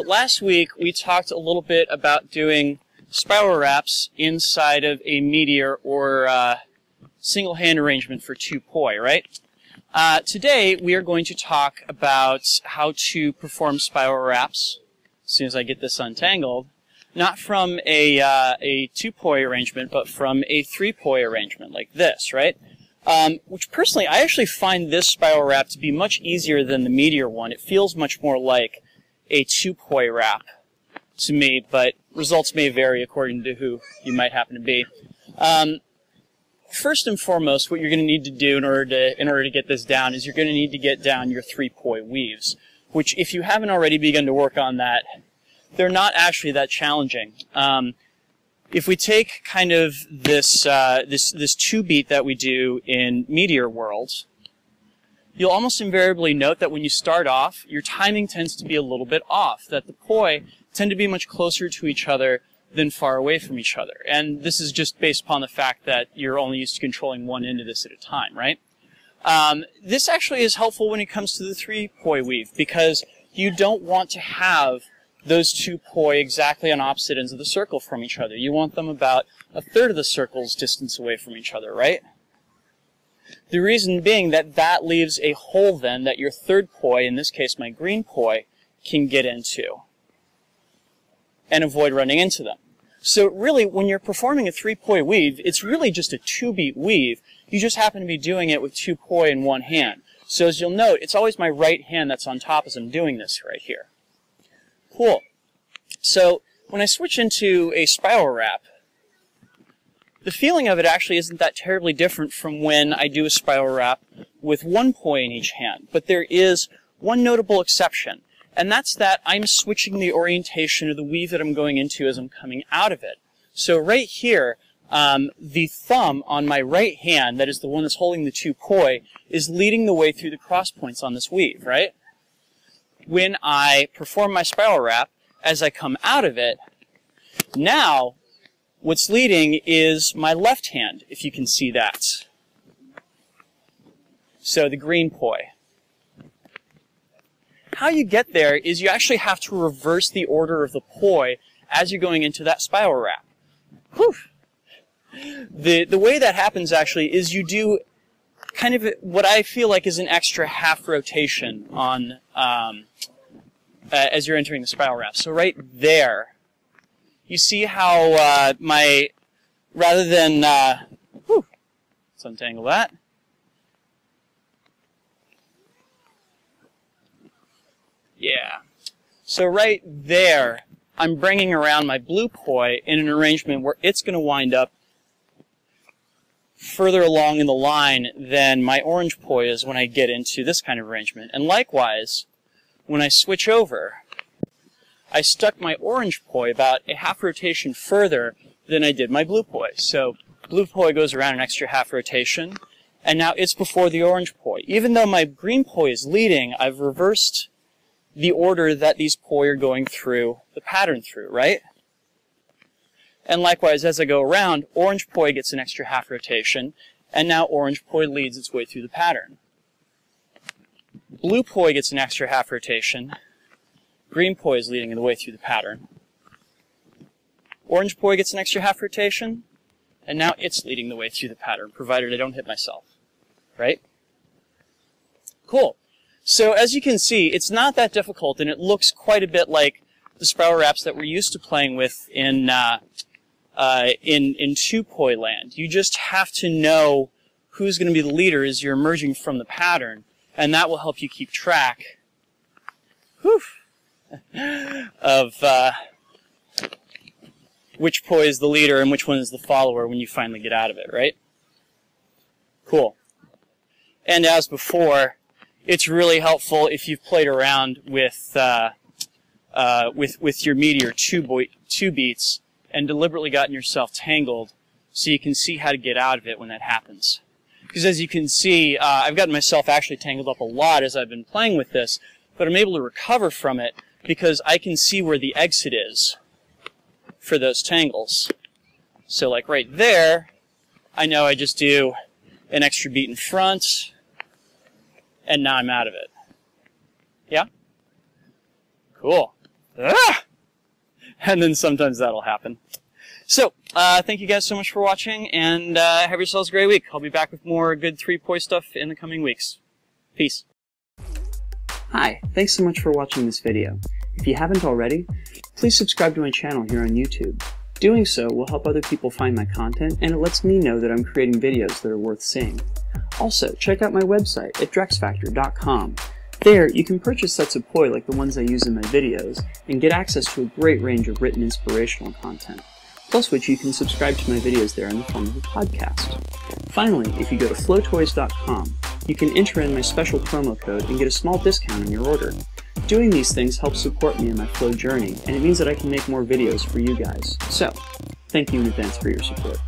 last week we talked a little bit about doing spiral wraps inside of a meteor or single hand arrangement for 2-poi, right? Today we are going to talk about how to perform spiral wraps, as soon as I get this untangled, not from a 2-poi arrangement, but from a 3-poi arrangement like this, right? Which personally, I actually find this spiral wrap to be much easier than the meteor one. It feels much more like a 2-poi wrap to me, but results may vary according to who you might happen to be. First and foremost, what you're going to need to do in order to get this down is you're going to need to get down your 3-poi weaves, which if you haven't already begun to work on that, they're not actually that challenging. If we take kind of this 2-beat that we do in Meteor World, you'll almost invariably note that when you start off, your timing tends to be a little bit off, that the poi tend to be much closer to each other than far away from each other. And this is just based upon the fact that you're only used to controlling one end of this at a time, right? This actually is helpful when it comes to the 3-poi weave, because you don't want to have those 2 poi exactly on opposite ends of the circle from each other. You want them about a third of the circle's distance away from each other, right? The reason being that that leaves a hole then that your 3rd poi, in this case my green poi, can get into and avoid running into them. So really, when you're performing a 3-poi weave, it's really just a 2-beat weave. You just happen to be doing it with 2 poi in one hand. So as you'll note, it's always my right hand that's on top as I'm doing this right here. Cool. So when I switch into a spiral wrap, the feeling of it actually isn't that terribly different from when I do a spiral wrap with 1 poi in each hand. But there is one notable exception, and that's that I'm switching the orientation of the weave that I'm going into as I'm coming out of it. So right here, the thumb on my right hand, that is the one that's holding the 2 poi, is leading the way through the cross points on this weave, right? When I perform my spiral wrap, as I come out of it, now what's leading is my left hand, if you can see that. So the green poi. How you get there is you actually have to reverse the order of the poi as you're going into that spiral wrap. Whew. The way that happens actually is you do kind of what I feel like is an extra half rotation on as you're entering the spiral wrap. So right there, you see how rather than let's untangle that. Yeah. So right there, I'm bringing around my blue poi in an arrangement where it's going to wind up further along in the line than my orange poi is when I get into this kind of arrangement. And likewise, when I switch over, I stuck my orange poi about a half rotation further than I did my blue poi. So blue poi goes around an extra half rotation, and now it's before the orange poi. Even though my green poi is leading, I've reversed the order that these poi are going through the pattern through, right? And likewise, as I go around, orange poi gets an extra half rotation, and now orange poi leads its way through the pattern. Blue poi gets an extra half rotation, green poi is leading the way through the pattern. Orange poi gets an extra half rotation, and now it's leading the way through the pattern, provided I don't hit myself, right? Cool. So as you can see, it's not that difficult, and it looks quite a bit like the spiral wraps that we're used to playing with in 2-poi land. You just have to know who's going to be the leader as you're emerging from the pattern, and that will help you keep track of which poi is the leader and which one is the follower when you finally get out of it, right? Cool. And as before, it's really helpful if you've played around with your meteor 2 beats and deliberately gotten yourself tangled so you can see how to get out of it when that happens. Because as you can see, I've gotten myself actually tangled up a lot as I've been playing with this, but I'm able to recover from it because I can see where the exit is for those tangles. So like right there, I know I just do an extra beat in front, and now I'm out of it. Yeah? Cool. ah! And then sometimes that'll happen. So, thank you guys so much for watching, and have yourselves a great week. I'll be back with more good three-poi stuff in the coming weeks. Peace. Hi, thanks so much for watching this video. If you haven't already, please subscribe to my channel here on YouTube. Doing so will help other people find my content, and it lets me know that I'm creating videos that are worth seeing. Also, check out my website at drexfactor.com. There, you can purchase sets of poi like the ones I use in my videos, and get access to a great range of written inspirational content, plus which you can subscribe to my videos there in the form of a podcast. Finally, if you go to flowtoys.com, you can enter in my special promo code and get a small discount on your order. Doing these things helps support me in my flow journey, and it means that I can make more videos for you guys. So, thank you in advance for your support.